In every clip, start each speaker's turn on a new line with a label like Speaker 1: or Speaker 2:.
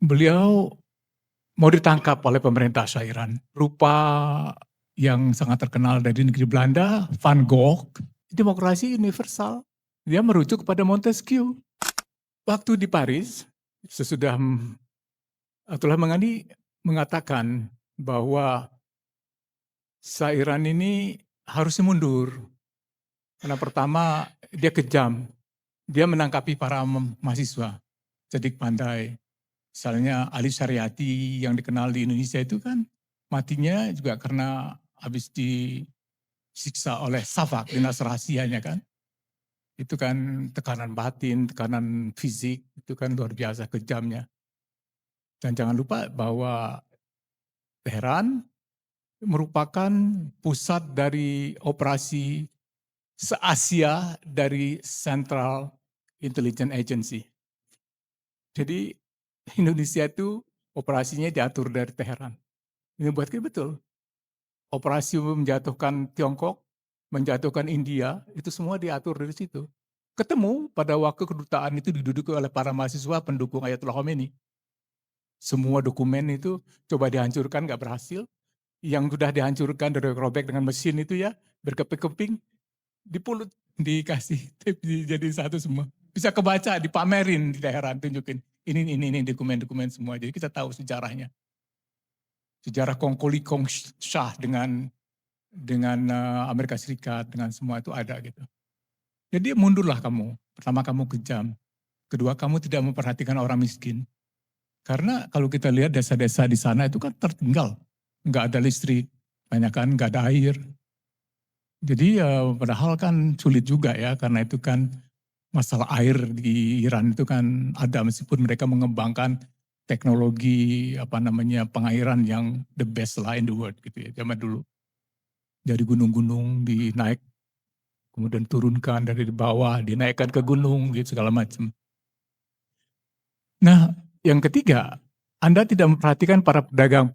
Speaker 1: Beliau mau ditangkap oleh pemerintah Iran. Rupa yang sangat terkenal dari negeri Belanda, Van Gogh, demokrasi universal. Dia merujuk kepada Montesquieu. Waktu di Paris, sesudah Abdullah Mangani mengatakan bahwa Iran ini harusnya mundur. Karena pertama, dia kejam. Dia menangkapi para mahasiswa, cerdik pandai. Misalnya Ali Syariati yang dikenal di Indonesia itu kan matinya juga karena habis disiksa oleh Safak, dinas rahasianya kan. Itu kan tekanan batin, tekanan fisik, itu kan luar biasa kejamnya. Dan jangan lupa bahwa Teheran merupakan pusat dari operasi se-Asia dari Central Intelligence Agency. Jadi Indonesia itu operasinya diatur dari Teheran. Ini buat kita betul. Operasi menjatuhkan Tiongkok, menjatuhkan India, itu semua diatur dari situ. Ketemu pada waktu kedutaan itu diduduki oleh para mahasiswa pendukung Ayatollah Khomeini. Semua dokumen itu coba dihancurkan, nggak berhasil. Yang sudah dihancurkan, dirobek dengan mesin itu ya, berkeping-keping, dipulut, dikasih tape, jadi satu semua. Bisa kebaca, dipamerin di daerah, tunjukin. Ini dokumen-dokumen semua. Jadi kita tahu sejarahnya. Sejarah Kongkoli Kong Shah dengan Amerika Serikat, dengan semua itu ada gitu. Jadi mundurlah kamu. Pertama kamu kejam. Kedua kamu tidak memperhatikan orang miskin. Karena kalau kita lihat desa-desa di sana itu kan tertinggal. Nggak ada listrik, banyak kan nggak ada air. Jadi padahal kan sulit juga ya, karena itu kan masalah air di Iran itu kan ada, meskipun mereka mengembangkan teknologi pengairan yang the best lah in the world gitu ya zaman dulu. Dari gunung-gunung dinaik, kemudian turunkan dari bawah, dinaikkan ke gunung gitu segala macam. Nah, yang ketiga, Anda tidak memperhatikan para pedagang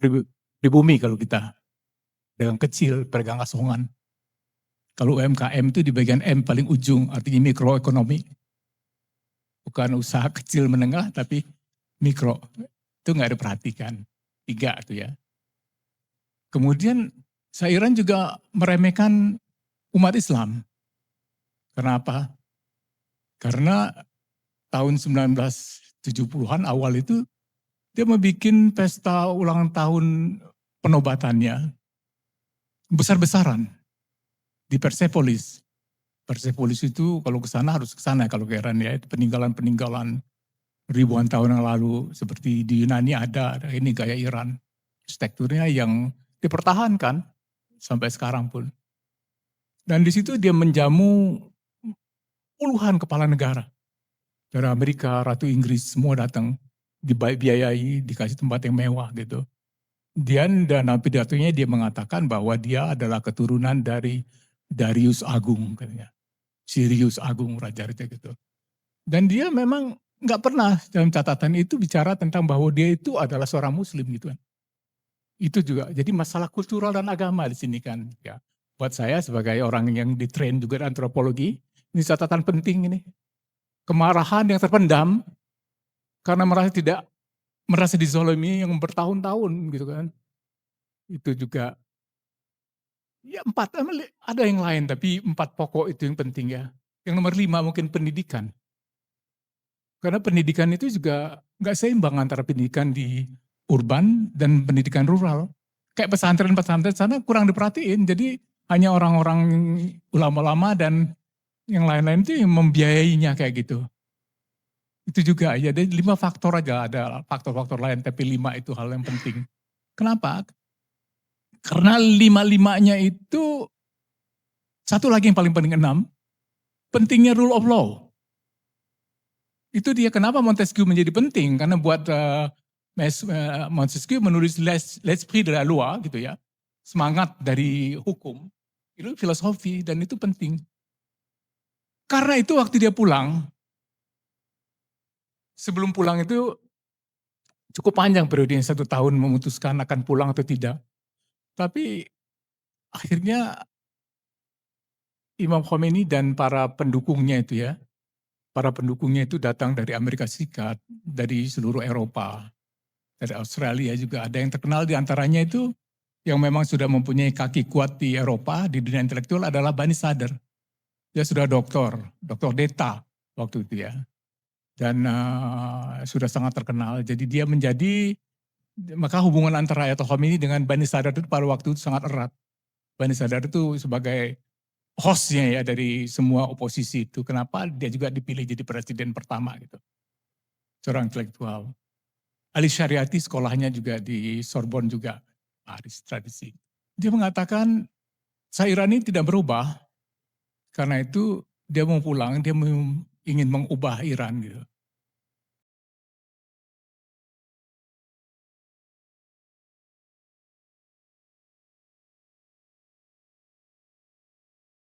Speaker 1: pribumi kalau kita. Pedagang kecil, pedagang asongan. Kalau UMKM itu di bagian M paling ujung, artinya mikroekonomi. Bukan usaha kecil menengah, tapi mikro. Itu nggak diperhatikan. 3 itu ya. Kemudian Iran juga meremehkan umat Islam. Kenapa? Karena tahun 1970-an awal itu dia membuat pesta ulang tahun penobatannya besar-besaran di Persepolis. Persepolis itu kalau ke sana harus ke sana kalau ke Iran ya, itu peninggalan-peninggalan ribuan tahun yang lalu, seperti di Yunani ada ini gaya Iran. Arsitekturnya yang dipertahankan sampai sekarang pun. Dan di situ dia menjamu puluhan kepala negara. Dari Amerika, Ratu Inggris, semua datang, dibiayai, dikasih tempat yang mewah gitu. Dan dalam pidatonya dia mengatakan bahwa dia adalah keturunan dari Darius Agung katanya. Sirius Agung, raja-raja gitu. Dan dia memang nggak pernah dalam catatan itu bicara tentang bahwa dia itu adalah seorang muslim gitu kan. Itu juga, jadi masalah kultural dan agama di sini kan. Ya. Buat saya sebagai orang yang ditrain juga di antropologi, ini catatan penting ini. Kemarahan yang terpendam karena merasa dizolimi yang bertahun-tahun gitu kan. Itu juga, ya 4, ada yang lain tapi 4 pokok itu yang penting ya. Yang nomor 5 mungkin pendidikan. Karena pendidikan itu juga nggak seimbang antara pendidikan di urban dan pendidikan rural. Kayak pesantren-pesantren sana kurang diperhatiin, jadi hanya orang-orang ulama-ulama dan yang lain-lain itu yang membiayainya kayak gitu. Itu juga ya, ada 5 faktor aja, ada faktor-faktor lain, tapi 5 itu hal yang penting. Kenapa? Karena 5-5-nya itu, satu lagi yang paling penting 6, pentingnya rule of law. Itu dia kenapa Montesquieu menjadi penting, karena buat Montesquieu menulis l'esprit de la loi gitu ya, semangat dari hukum, itu filosofi dan itu penting. Karena itu waktu dia pulang, sebelum pulang itu cukup panjang periodenya 1 tahun memutuskan akan pulang atau tidak. Tapi akhirnya Imam Khomeini dan para pendukungnya itu ya, para pendukungnya itu datang dari Amerika Serikat, dari seluruh Eropa. dari Australia juga ada yang terkenal di antaranya itu yang memang sudah mempunyai kaki kuat di Eropa, di dunia intelektual adalah Bani Sadr. Dia sudah doktor Deta waktu itu ya. Dan sudah sangat terkenal. Jadi dia maka hubungan antara Ayatollah Khomeini dengan Bani Sadr itu pada waktu itu sangat erat. Bani Sadr itu sebagai hostnya ya dari semua oposisi itu. Kenapa dia juga dipilih jadi presiden pertama gitu. Seorang intelektual. Ali Syariati sekolahnya juga di Sorbonne juga. Tradisi. Dia mengatakan Sairani tidak berubah. Karena itu dia mau pulang, dia ingin mengubah Iran gitu.